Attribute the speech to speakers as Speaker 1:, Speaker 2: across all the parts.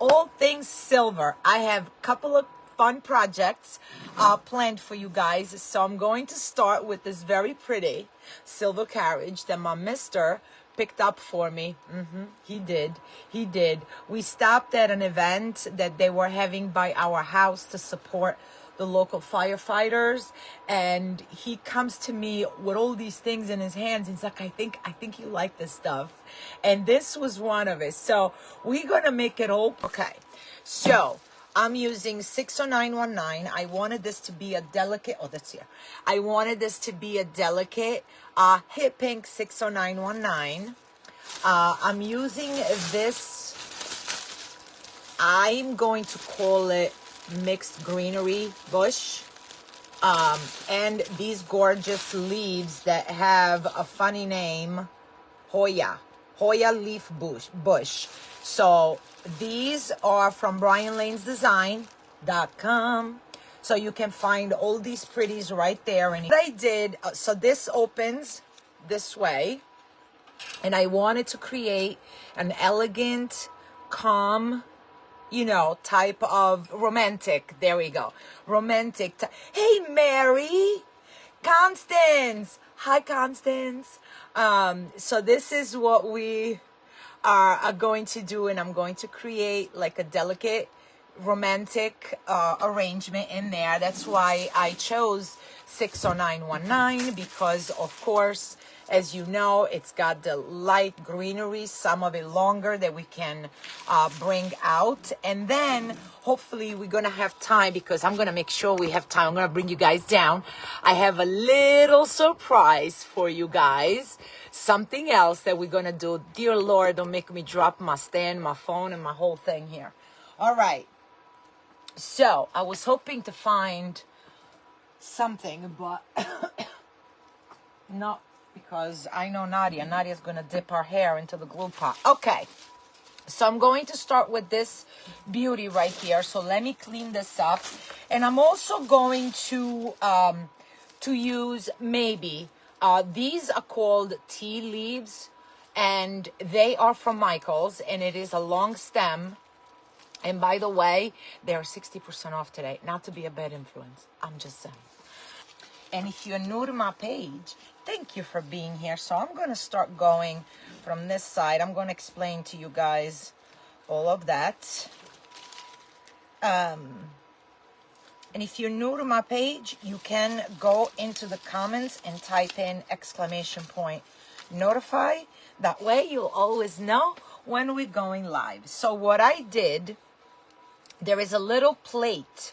Speaker 1: all things silver. I have a couple of fun projects planned for you guys. So I'm going to start with this very pretty silver carriage that my mister picked up for me. He did. We stopped at an event that they were having by our house to support the local firefighters, and he comes to me with all these things in his hands. He's like, I think you like this stuff, and this was one of it. So we're gonna make it all okay. So I'm using 60919. I wanted this to be a delicate, oh, that's here. I wanted this to be a delicate hit pink 60919. I'm using this, I'm going to call it mixed greenery bush. And these gorgeous leaves that have a funny name, Hoya leaf bush. So these are from brianlanesdesign.com. So you can find all these pretties right there. And what I did, so this opens this way, and I wanted to create an elegant, calm, you know, type of romantic. There we go. Romantic. Hey, Mary. Constance. Hi, Constance. So this is what we are going to do, and I'm going to create like a delicate romantic arrangement in there. That's why I chose 60919, because of course, as you know, it's got the light greenery, some of it longer that we can bring out. And then hopefully we're going to have time, because I'm going to make sure we have time. I'm going to bring you guys down. I have a little surprise for you guys. Something else that we're going to do. Dear Lord, don't make me drop my stand, my phone, and my whole thing here. All right. So I was hoping to find something, but not, because I know Nadia's going to dip her hair into the glue pot. Okay, so I'm going to start with this beauty right here. So let me clean this up. And I'm also going to use maybe, these are called tea leaves, and they are from Michael's, and it is a long stem. And by the way, they're 60% off today. Not to be a bad influence, I'm just saying. And if you're new to my page, thank you for being here. So I'm going to start going from this side. I'm going to explain to you guys all of that. And if you're new to my page, you can go into the comments and type in !notify. That way you'll always know when we're going live. So what I did, there is a little plate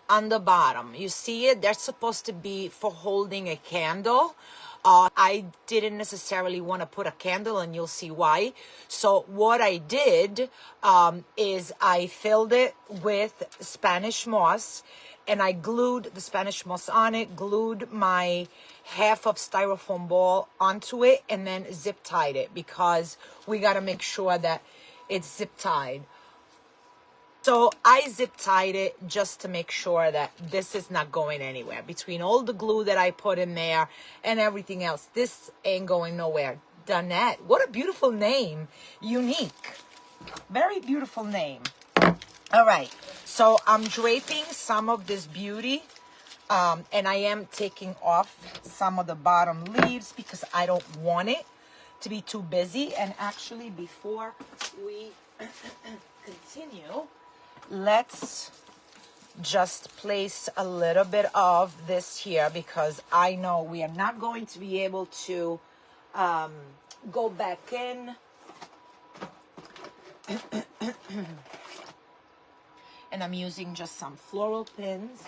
Speaker 1: on the bottom. You see it? That's supposed to be for holding a candle. I didn't necessarily want to put a candle, and you'll see why. So what I did is I filled it with Spanish moss, and I glued the Spanish moss on it, glued my half of styrofoam ball onto it, and then zip tied it, because we got to make sure that it's zip tied. So I zip tied it just to make sure that this is not going anywhere. Between all the glue that I put in there and everything else, this ain't going nowhere. Danette, what a beautiful name. Unique. Very beautiful name. All right, so I'm draping some of this beauty, and I am taking off some of the bottom leaves because I don't want it to be too busy. And actually, before we continue, let's just place a little bit of this here, because I know we are not going to be able to go back in. And I'm using just some floral pins,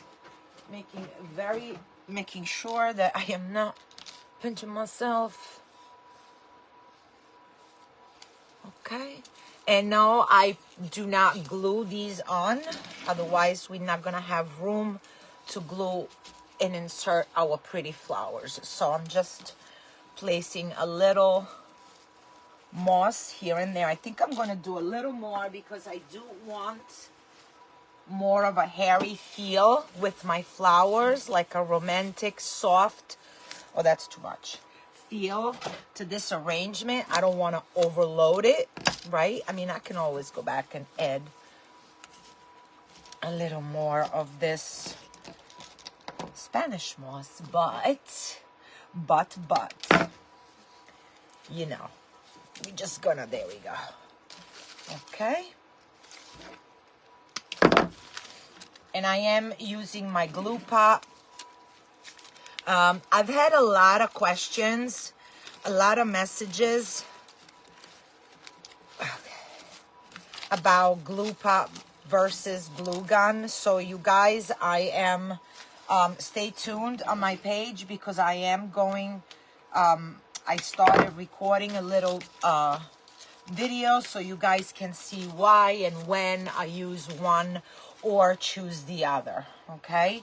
Speaker 1: making sure that I am not pinching myself. Okay. And no, I do not glue these on. Otherwise, we're not going to have room to glue and insert our pretty flowers. So I'm just placing a little moss here and there. I think I'm going to do a little more, because I do want more of a hairy feel with my flowers, like a romantic, soft, oh, that's too much, feel to this arrangement. I don't want to overload it, right? I mean, I can always go back and add a little more of this Spanish moss, but, you know, we're just gonna, there we go. Okay. And I am using my glue pot. I've had a lot of questions, a lot of messages about glue pot versus glue gun. So you guys, I am, stay tuned on my page because I am going, I started recording a little video so you guys can see why and when I use one or choose the other, okay?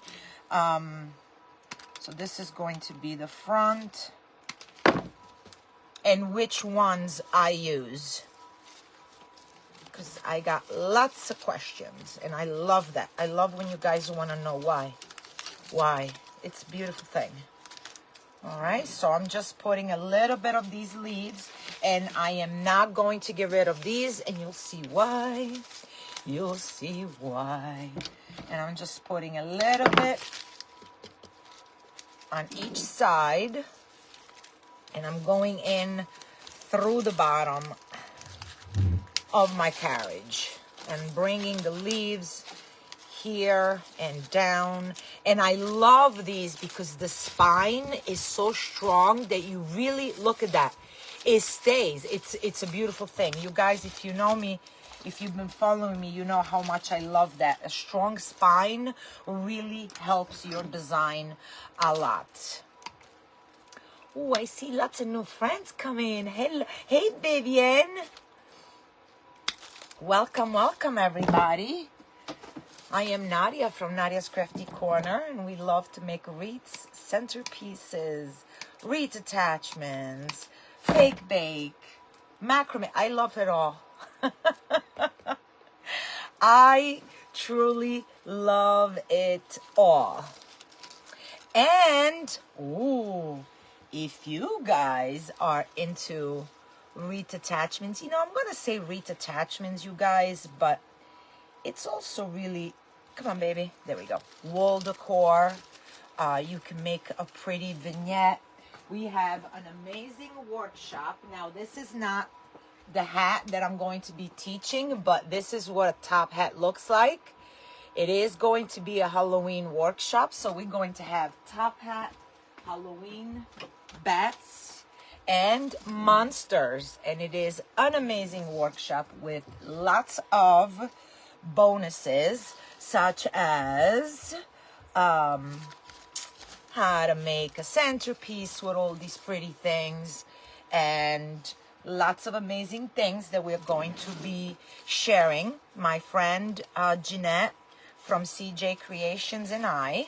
Speaker 1: So this is going to be the front and which ones I use, because I got lots of questions and I love that. I love when you guys want to know why. It's a beautiful thing. All right, so I'm just putting a little bit of these leaves, and I am not going to get rid of these, and you'll see why. You'll see why. And I'm just putting a little bit on each side, and I'm going in through the bottom of my carriage and bringing the leaves here and down. And I love these because the spine is so strong that you really, look at that, it stays. It's a beautiful thing. You guys, if you know me, if you've been following me, you know how much I love that. A strong spine really helps your design a lot. Oh, I see lots of new friends coming. Hey, Vivian. Welcome, welcome, everybody. I am Nadia from Nadia's Crafty Corner, and we love to make wreaths, centerpieces, wreath attachments, fake bake, macrame. I love it all. I truly love it all. And, ooh, if you guys are into wreath attachments, you know, I'm going to say wreath attachments, you guys, but it's also really, come on, baby. There we go. Wall decor. You can make a pretty vignette. We have an amazing workshop. Now, this is not the hat that I'm going to be teaching, but this is what a top hat looks like. It is going to be a Halloween workshop, so we're going to have top hat, Halloween, bats, and monsters. And it is an amazing workshop with lots of bonuses, such as how to make a centerpiece with all these pretty things, and lots of amazing things that we're going to be sharing. My friend Jeanette from CJ Creations and I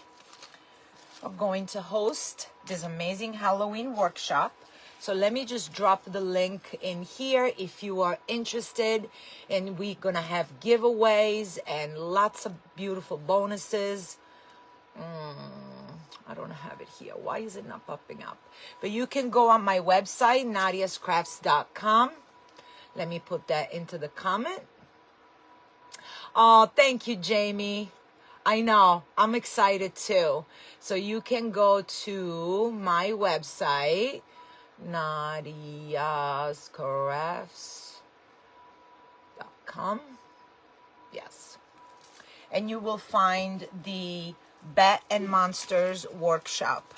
Speaker 1: are going to host this amazing Halloween workshop. So let me just drop the link in here if you are interested. And we're going to have giveaways and lots of beautiful bonuses. I don't have it here. Why is it not popping up? But you can go on my website, nadiascrafts.com. Let me put that into the comment. Oh, thank you, Jamie. I know. I'm excited too. So you can go to my website, nadiascrafts.com. Yes. And you will find the Bat and Monsters workshop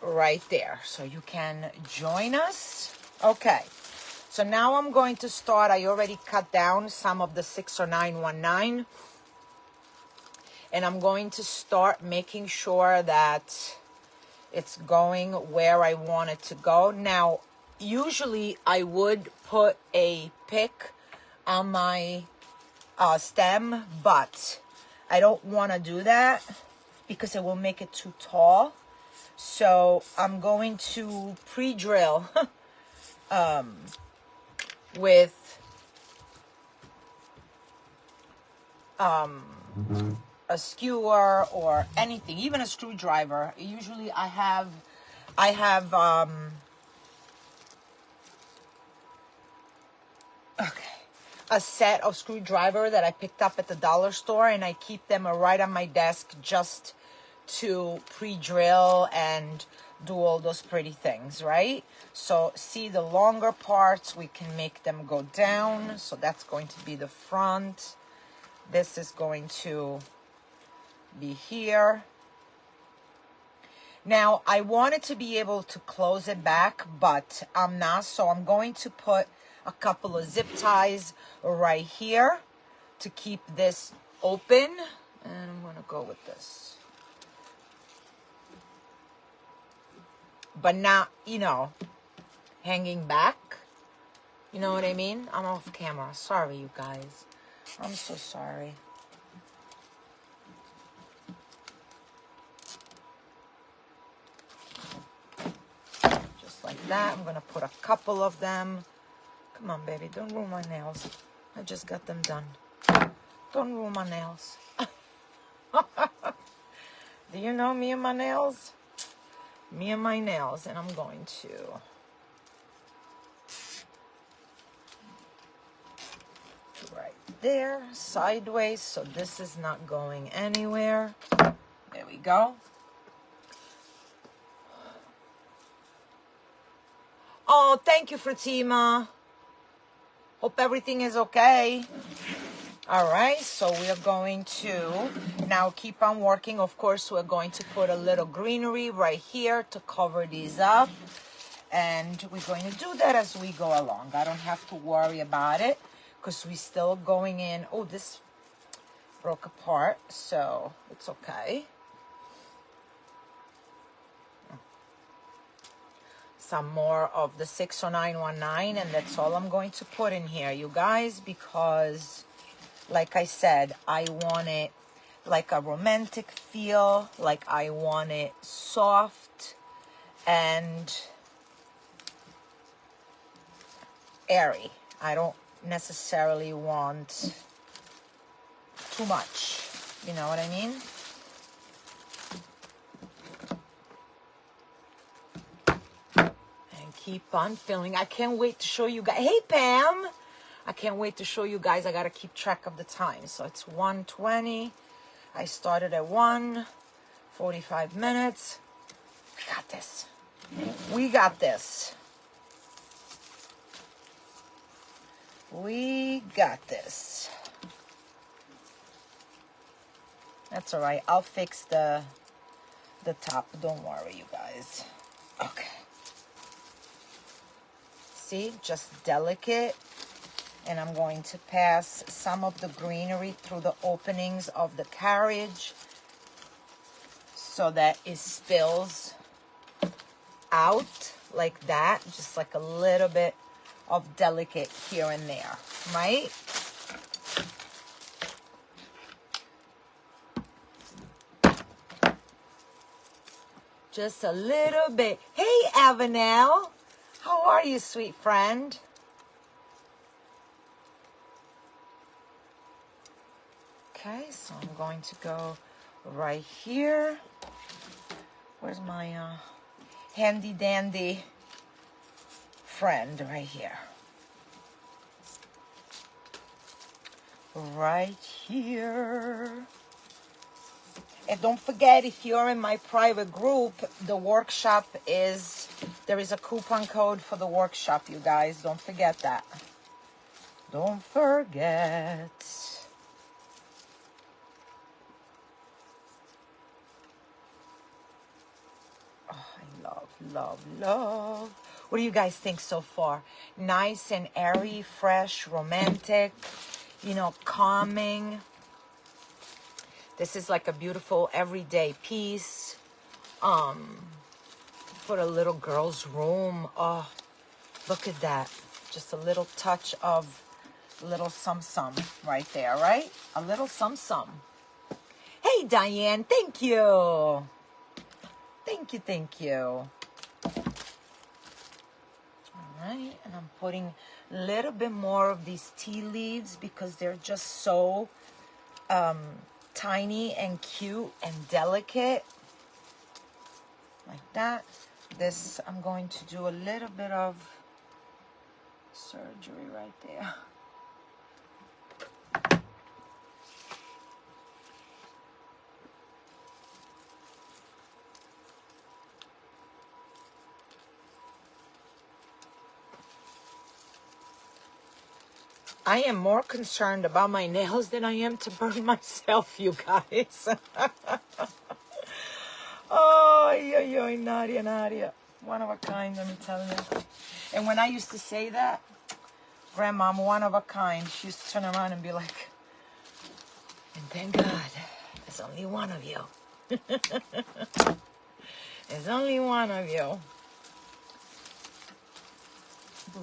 Speaker 1: right there. So you can join us. Okay. So now I'm going to start. I already cut down some of the 6 or 919. And I'm going to start making sure that it's going where I want it to go. Now, usually I would put a pick on my stem, but I don't want to do that because it will make it too tall. So I'm going to pre-drill with a skewer or anything, even a screwdriver. Usually I have I have, a set of screwdriver that I picked up at the dollar store, and I keep them right on my desk just to pre-drill and do all those pretty things, right? So see the longer parts, we can make them go down. So that's going to be the front. This is going to be here. Now I wanted to be able to close it back, but I'm not, so I'm going to put a couple of zip ties right here to keep this open, and I'm gonna go with this, but not, you know, hanging back, you know what I mean? I'm off camera, sorry you guys, I'm so sorry. Just like that. I'm gonna put a couple of them. Come on, baby, don't ruin my nails. I just got them done. Don't ruin my nails. Do you know me and my nails? Me and my nails. And I'm going to right there, sideways, so this is not going anywhere. There we go. Oh, thank you, Fatima. Hope everything is okay. All right, so we are going to now keep on working. Of course, we're going to put a little greenery right here to cover these up. And we're going to do that as we go along. I don't have to worry about it because we're still going in. Oh, this broke apart, so it's okay. Some more of the 60919, and that's all I'm going to put in here, you guys, because like I said, I want it like a romantic feel, like I want it soft and airy. I don't necessarily want too much, you know what I mean? Keep on filling. I can't wait to show you guys. Hey, Pam. I can't wait to show you guys. I got to keep track of the time. So it's 1:20. I started at 1:45 minutes. We got this. We got this. We got this. That's all right. I'll fix the top. Don't worry, you guys. Okay. See, just delicate, and I'm going to pass some of the greenery through the openings of the carriage so that it spills out like that, just like a little bit of delicate here and there, right? Just a little bit. Hey, Avenel. How are you, sweet friend? Okay, so I'm going to go right here. Where's my handy dandy friend right here? Right here. And don't forget, if you're in my private group, the workshop is, there is a coupon code for the workshop, you guys. Don't forget that. Don't forget. Oh, I love, love, love. What do you guys think so far? Nice and airy, fresh, romantic, you know, calming. This is like a beautiful everyday piece for a little girl's room. Oh, look at that. Just a little touch of little sum-sum right there, right? A little sum-sum. Hey, Diane, thank you. Thank you, thank you. All right, and I'm putting a little bit more of these tea leaves because they're just so tiny and cute and delicate, like that. This, I'm going to do a little bit of surgery right there. I am more concerned about my nails than I am to burn myself, you guys. Oh, yo, Nadia, Nadia. One of a kind, let me tell you. And when I used to say that, Grandma, I'm one of a kind, she used to turn around and be like, and thank God, there's only one of you. There's only one of you.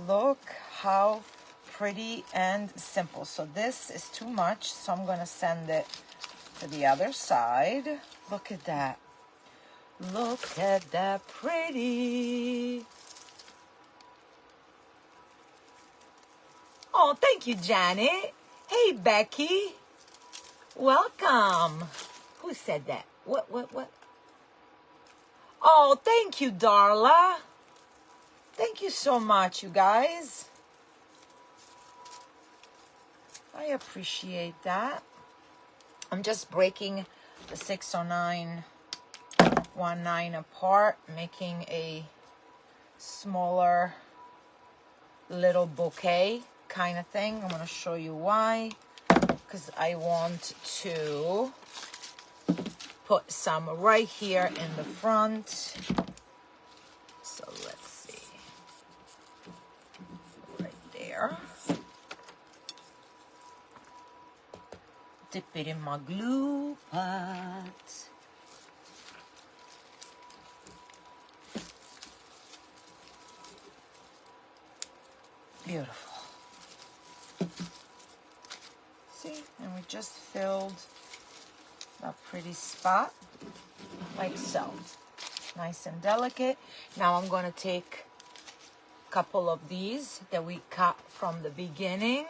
Speaker 1: Look how pretty and simple. So this is too much, so I'm going to send it to the other side. Look at that. Look at that pretty. Oh, thank you, Janet. Hey, Becky. Welcome. Who said that? What? Oh, thank you, Darla. Thank you so much, you guys. I appreciate that. I'm just breaking the 60919 apart, making a smaller little bouquet kind of thing. I'm going to show you why. Because I want to put some right here in the front. So let's see. Right there. Dip it in my glue pot. Beautiful. See, and we just filled that pretty spot like so. Nice and delicate. Now I'm going to take a couple of these that we cut from the beginning.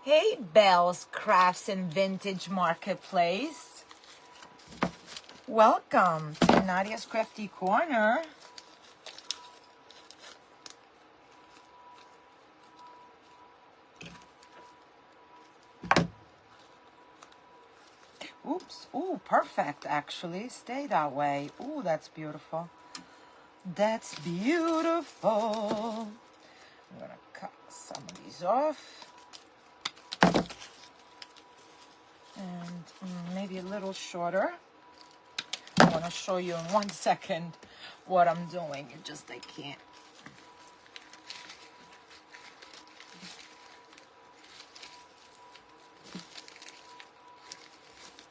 Speaker 1: Hey, Belle's Crafts and Vintage Marketplace. Welcome to Nadia's Crafty Corner. Oops. Ooh, perfect, actually. Stay that way. Ooh, that's beautiful. That's beautiful. I'm going to cut some of these off. And maybe a little shorter. I'm going to show you in 1 second what I'm doing. It just, I can't.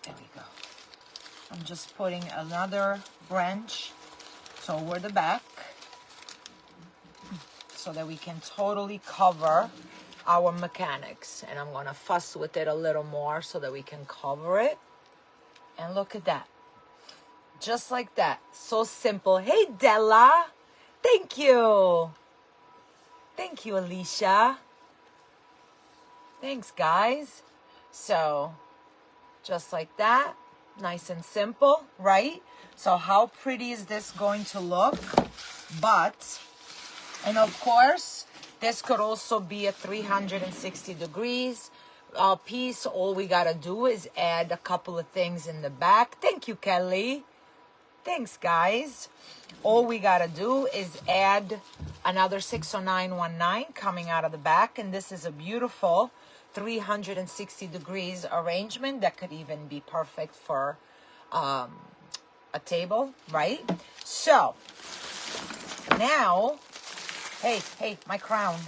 Speaker 1: There we go. I'm just putting another branch toward the back so that we can totally cover our mechanics. And I'm going to fuss with it a little more so that we can cover it. And look at that. Just like that. So simple. Hey, Della. Thank you. Thank you, Alicia. Thanks, guys. So, just like that. Nice and simple, right? So how pretty is this going to look? But, and of course, this could also be a 360 degrees piece. All we got to do is add a couple of things in the back. Thank you, Kelly. Thanks, guys. All we got to do is add another 60919 coming out of the back. And this is a beautiful 360 degrees arrangement that could even be perfect for a table, right? So, now, hey, my crown.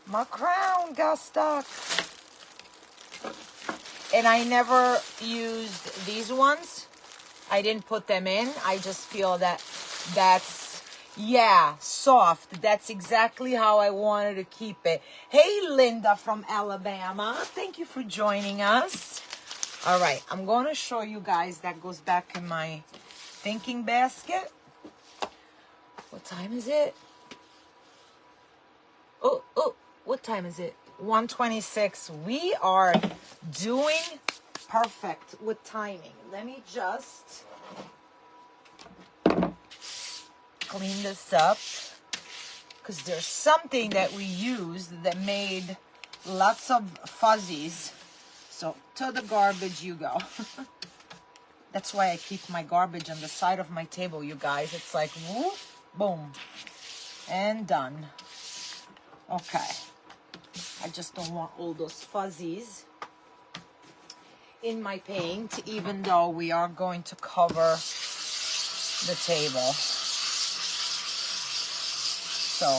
Speaker 1: My crown got stuck. And I never used these ones. I didn't put them in. I just feel that that's, yeah, soft. That's exactly how I wanted to keep it. Hey, Linda from Alabama. Thank you for joining us. All right, I'm going to show you guys. That goes back in my thinking basket. What time is it? Oh, what time is it? 1:26. We are doing perfect with timing. Let me just clean this up because there's something that we used that made lots of fuzzies. So to the garbage you go. That's why I keep my garbage on the side of my table, you guys. It's like whoop, boom, and done. Okay. I just don't want all those fuzzies in my paint, even though we are going to cover the table. So,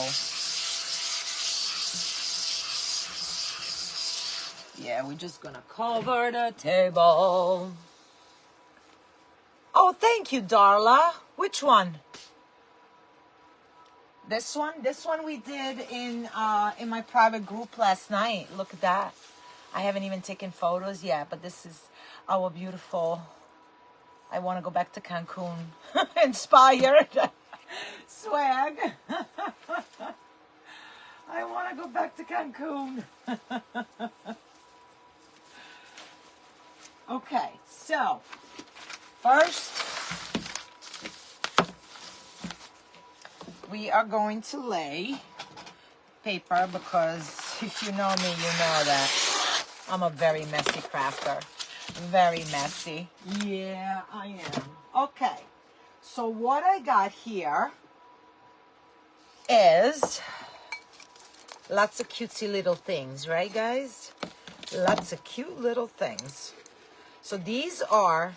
Speaker 1: yeah, we're just gonna cover the table. Oh, thank you, Darla. Which one? This one? This one we did in my private group last night. Look at that. I haven't even taken photos yet, but this is our beautiful, I want to go back to Cancun, inspired swag. I want to go back to Cancun. Okay, so first, we are going to lay paper because if you know me, you know that I'm a very messy crafter. Very messy. Yeah, I am. Okay, so what I got here is lots of cutesy little things, right, guys? Lots of cute little things. So these are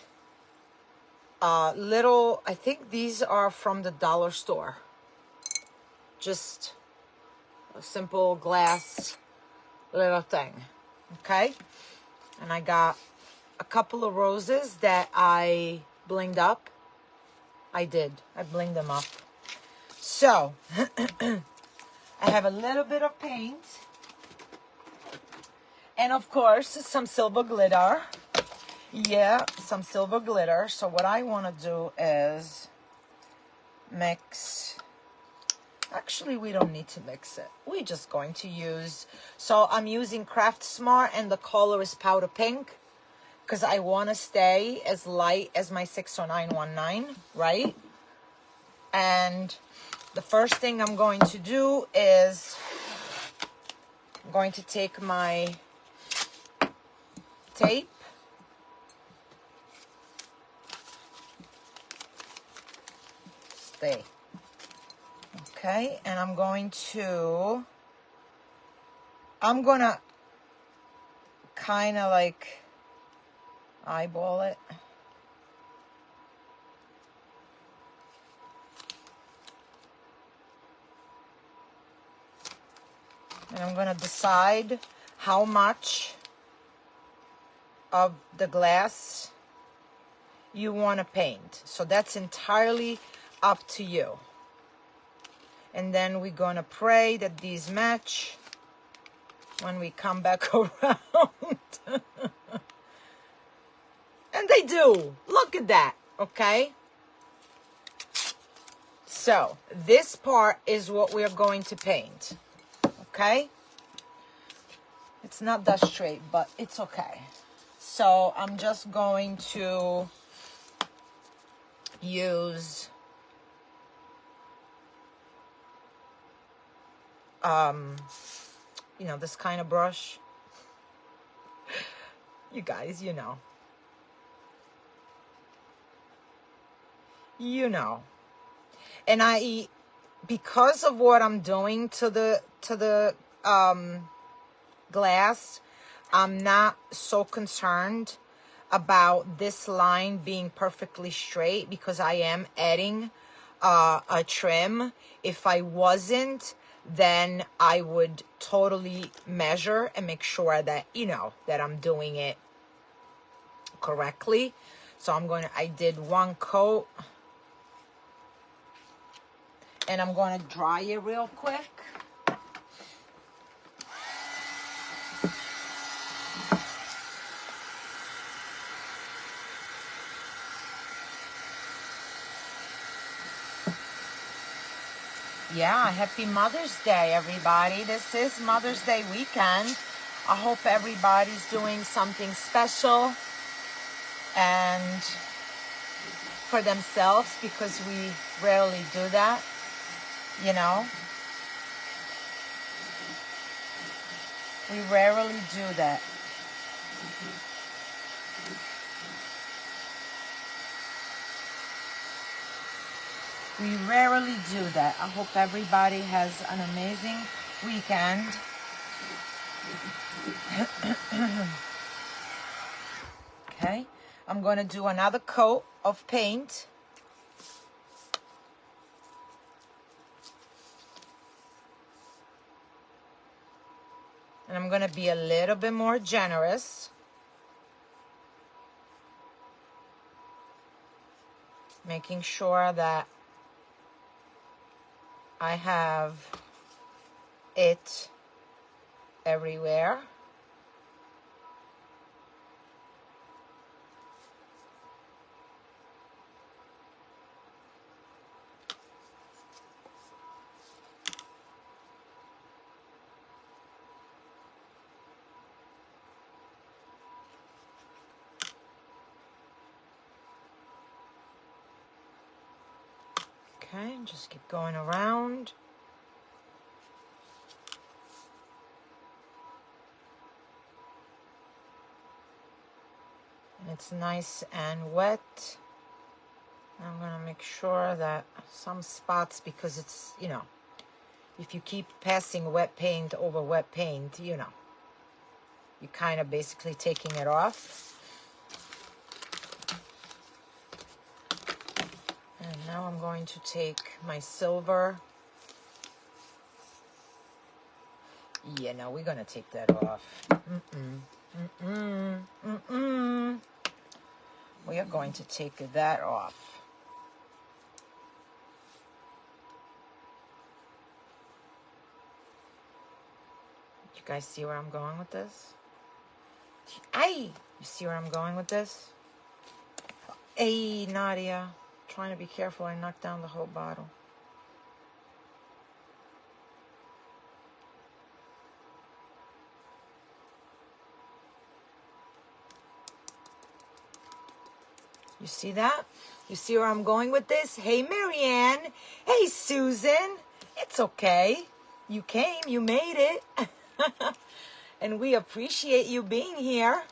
Speaker 1: little, I think these are from the dollar store. Just a simple glass little thing, okay? And I got a couple of roses that I blinged up. I blinged them up. So, I have a little bit of paint. And of course, some silver glitter. Yeah, some silver glitter. So what I want to do is mix. Actually, we don't need to mix it. We're just going to use, so I'm using Craft Smart and the color is powder pink because I want to stay as light as my 60919, right? And the first thing I'm going to do is I'm going to take my tape. Stay. Okay, and I'm gonna kind of like eyeball it. And I'm gonna decide how much of the glass you want to paint. So that's entirely up to you. And then we're gonna pray that these match when we come back around. And they do. Look at that, okay? So this part is what we're going to paint, okay? It's not that straight, but it's okay. So I'm just going to use you know, this kind of brush. You guys, you know. You know. And because of what I'm doing to the glass, I'm not so concerned about this line being perfectly straight because I am adding a trim. If I wasn't, then I would totally measure and make sure that, you know, that I'm doing it correctly. So I did one coat and I'm going to dry it real quick. Yeah, happy Mother's Day, everybody. This is Mother's Day weekend. I hope everybody's doing something special. And for themselves, because we rarely do that, you know. We rarely do that. We rarely do that. I hope everybody has an amazing weekend. Okay, I'm going to do another coat of paint. And I'm going to be a little bit more generous. Making sure that I have it everywhere. Okay, just keep going around. And it's nice and wet. I'm gonna make sure that some spots, because it's, you know, if you keep passing wet paint over wet paint, you know, you're kind of basically taking it off. And now I'm going to take my silver. Yeah, no, we're gonna take that off. We are going to take that off. You guys see where I'm going with this? You see where I'm going with this? Hey, Nadia. Trying to be careful. I knocked down the whole bottle. You see that? You see where I'm going with this? Hey, Marianne. Hey, Susan. It's okay. You came. You made it. And we appreciate you being here.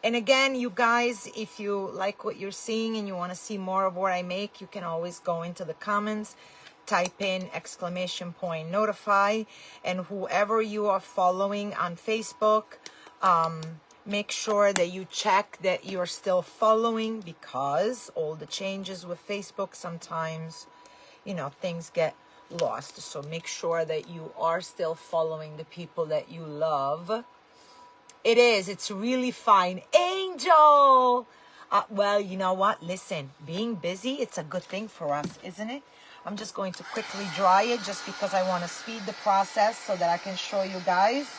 Speaker 1: And again, you guys, if you like what you're seeing and you want to see more of what I make, you can always go into the comments, type in !notify, and whoever you are following on Facebook, make sure that you check that you're still following, because all the changes with Facebook, sometimes, you know, things get lost. So make sure that you are still following the people that you love. It's really fine. Angel! Well, you know what? Listen, being busy, it's a good thing for us, isn't it? I'm just going to quickly dry it just because I want to speed the process so that I can show you guys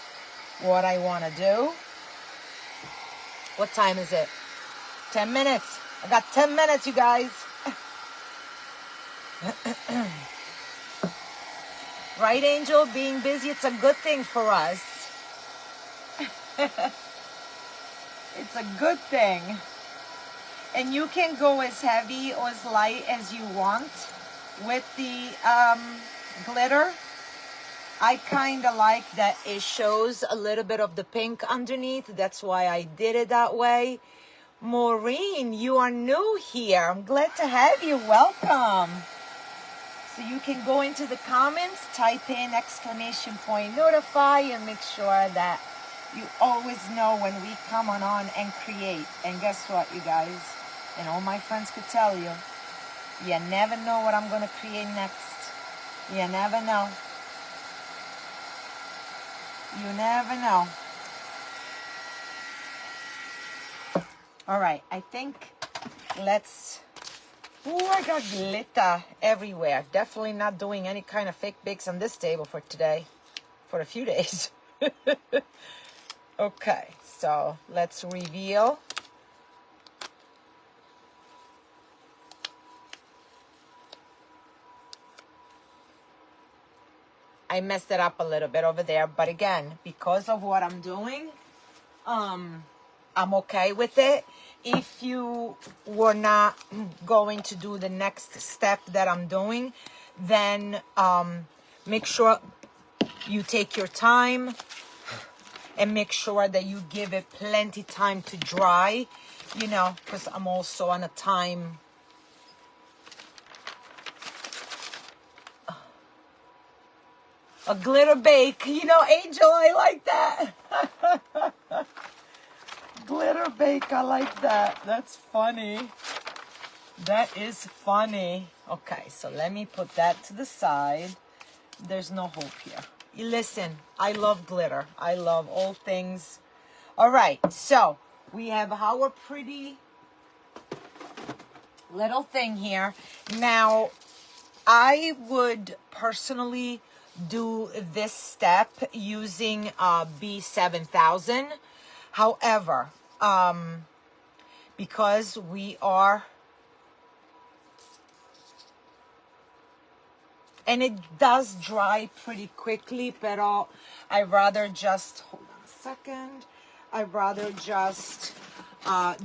Speaker 1: what I want to do. What time is it? 10 minutes. I got 10 minutes, you guys. Right, Angel? Being busy, it's a good thing for us. It's a good thing. And you can go as heavy or as light as you want with the glitter. I kind of like that it shows a little bit of the pink underneath. That's why I did it that way. Maureen, you are new here. I'm glad to have you. Welcome. So you can go into the comments, type in !notify, and make sure that you always know when we come on and create. And guess what, you guys? And all my friends could tell you, you never know what I'm going to create next. You never know. You never know. All right, I think let's... Oh, I got glitter everywhere. Definitely not doing any kind of fake bakes on this table for today. For a few days. Okay, so let's reveal. I messed it up a little bit over there, but again, because of what I'm doing, I'm okay with it. If you were not going to do the next step that I'm doing, then make sure you take your time and make sure that you give it plenty time to dry, you know, because I'm also on a time. A glitter bake, you know, Angel, I like that. Glitter bake, I like that. That's funny. That is funny. Okay, so let me put that to the side. There's no hope here. Listen, I love glitter. I love all things. All right, so we have our pretty little thing here. Now, I would personally do this step using B7000. However, because we are, and it does dry pretty quickly, but I'd rather just, hold on a second, I'd rather just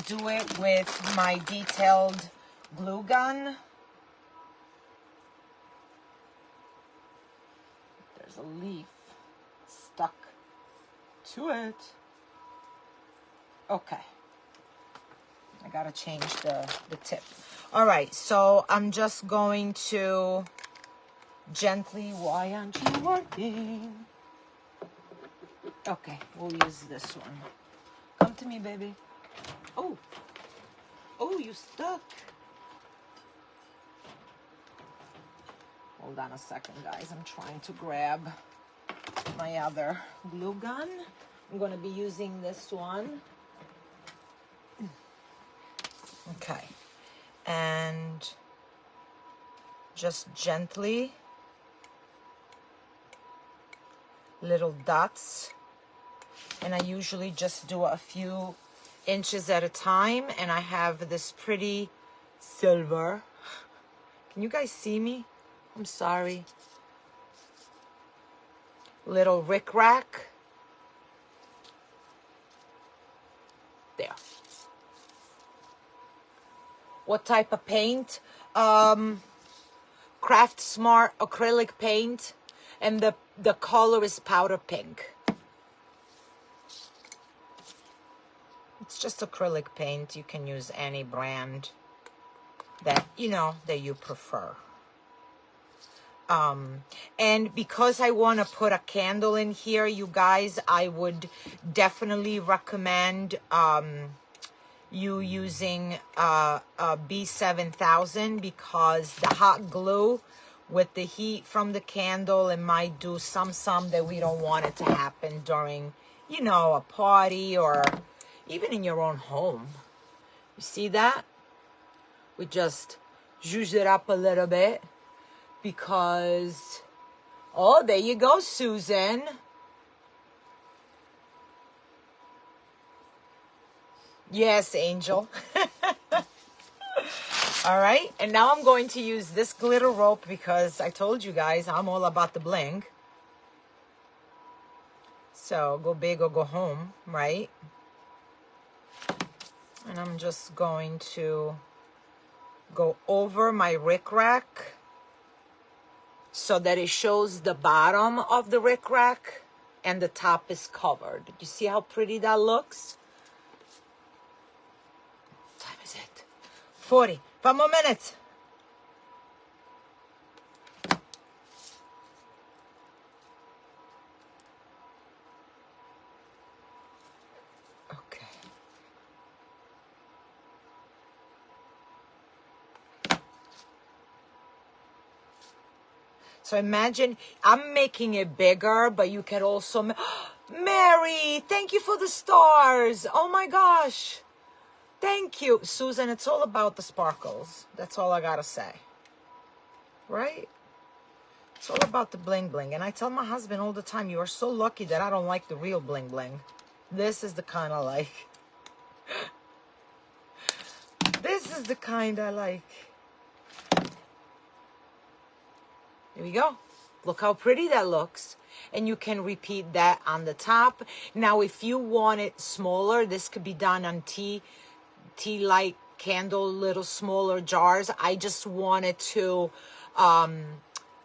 Speaker 1: do it with my detailed glue gun. There's a leaf stuck to it. Okay. I gotta change the tip. All right, so I'm just going to gently, why aren't you working? Okay, we'll use this one. Come to me, baby. Oh, you stuck. Hold on a second, guys. I'm trying to grab my other glue gun. I'm gonna be using this one. Okay, and just gently, little dots, and I usually just do a few inches at a time, and I have this pretty silver. Can you guys see me? I'm sorry. Little rickrack. There. What type of paint? Craft Smart acrylic paint, and the color is powder pink. It's just acrylic paint. You can use any brand that that you prefer. And because I want to put a candle in here, you guys, I would definitely recommend you using a B7000, because the hot glue with the heat from the candle, it might do some that we don't want it to happen during, a party or even in your own home. You see that? We just zhuzh it up a little bit because, oh, there you go, Susan. Yes, Angel. All right, and now I'm going to use this glitter rope because I told you guys I'm all about the bling. So go big or go home, right? And I'm just going to go over my rickrack so that it shows the bottom of the rickrack and the top is covered. You see how pretty that looks? What time is it? 40. 5 more minutes. Okay. So imagine I'm making it bigger, but you can also... Mary, thank you for the stars. Oh my gosh. Thank you, Susan. It's all about the sparkles. That's all I gotta say. Right? It's all about the bling bling. And I tell my husband all the time, you are so lucky that I don't like the real bling bling. This is the kind I like. This is the kind I like. Here we go. Look how pretty that looks. And you can repeat that on the top. Now, if you want it smaller, this could be done on tea light candle, little smaller jars. I just wanted to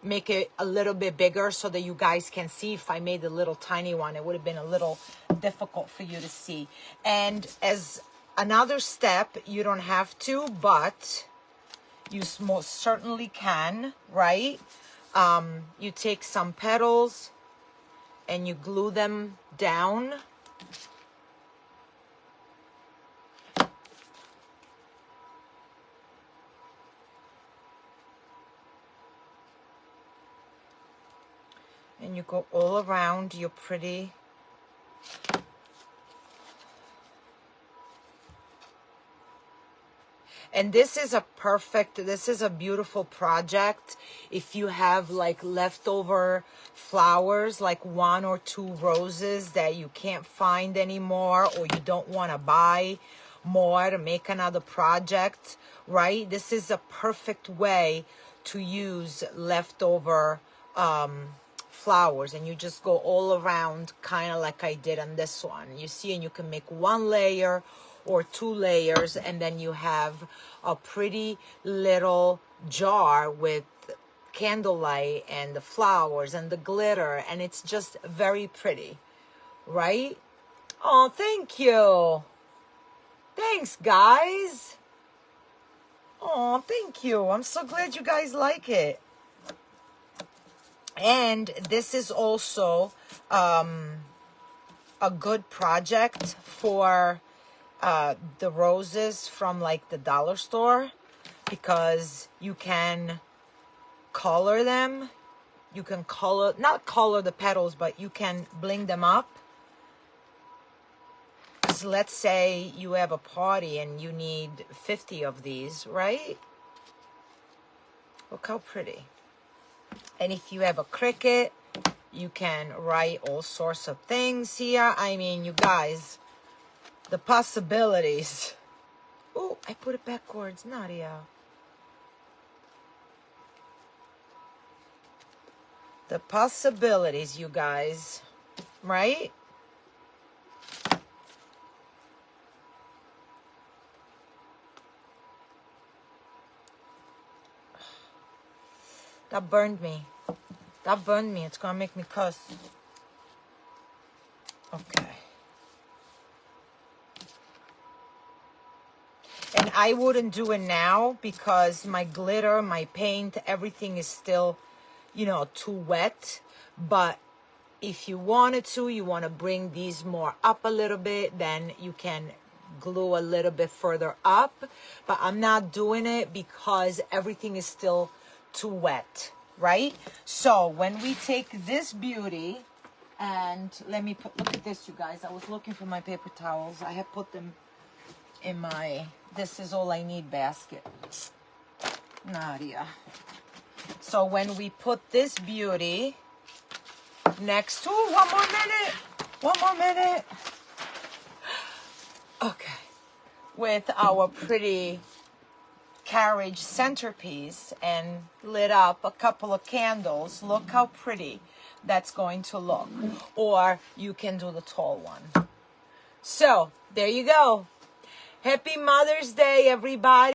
Speaker 1: make it a little bit bigger so that you guys can see. If I made a little tiny one, it would have been a little difficult for you to see. And as another step, you don't have to, but you most certainly can, right? You take some petals and you glue them down. And you go all around your pretty and this is a beautiful project if you have like leftover flowers, like 1 or 2 roses that you can't find anymore, or you don't want to buy more to make another project, right? This is a perfect way to use leftover flowers, and you just go all around, kind of like I did on this one, you see. And you can make 1 layer or 2 layers, and then you have a pretty little jar with candlelight and the flowers and the glitter, and it's just very pretty, right? Oh, thank you. Thanks, guys. Oh, thank you. I'm so glad you guys like it. And this is also a good project for the roses from like the dollar store, because you can color them. You can not color the petals, but you can bling them up. So let's say you have a party and you need 50 of these, right? Look how pretty. And if you have a cricket, you can write all sorts of things here. I mean, you guys, the possibilities. Oh, I put it backwards, Nadia. The possibilities, you guys, right? That burned me. That burned me. It's gonna make me cuss. Okay. And I wouldn't do it now because my glitter, my paint, everything is still, you know, too wet. But if you wanted to, you want to bring these more up a little bit, then you can glue a little bit further up. But I'm not doing it because everything is still too wet, right? So when we take this beauty, and let me look at this, you guys. I was looking for my paper towels. I have put them in my this is all I need basket. Nadia. So when we put this beauty next to, one more minute. Okay. With our pretty carriage centerpiece and lit up a couple of candles, look how pretty that's going to look. Or you can do the tall one. So there you go. Happy Mother's Day, everybody.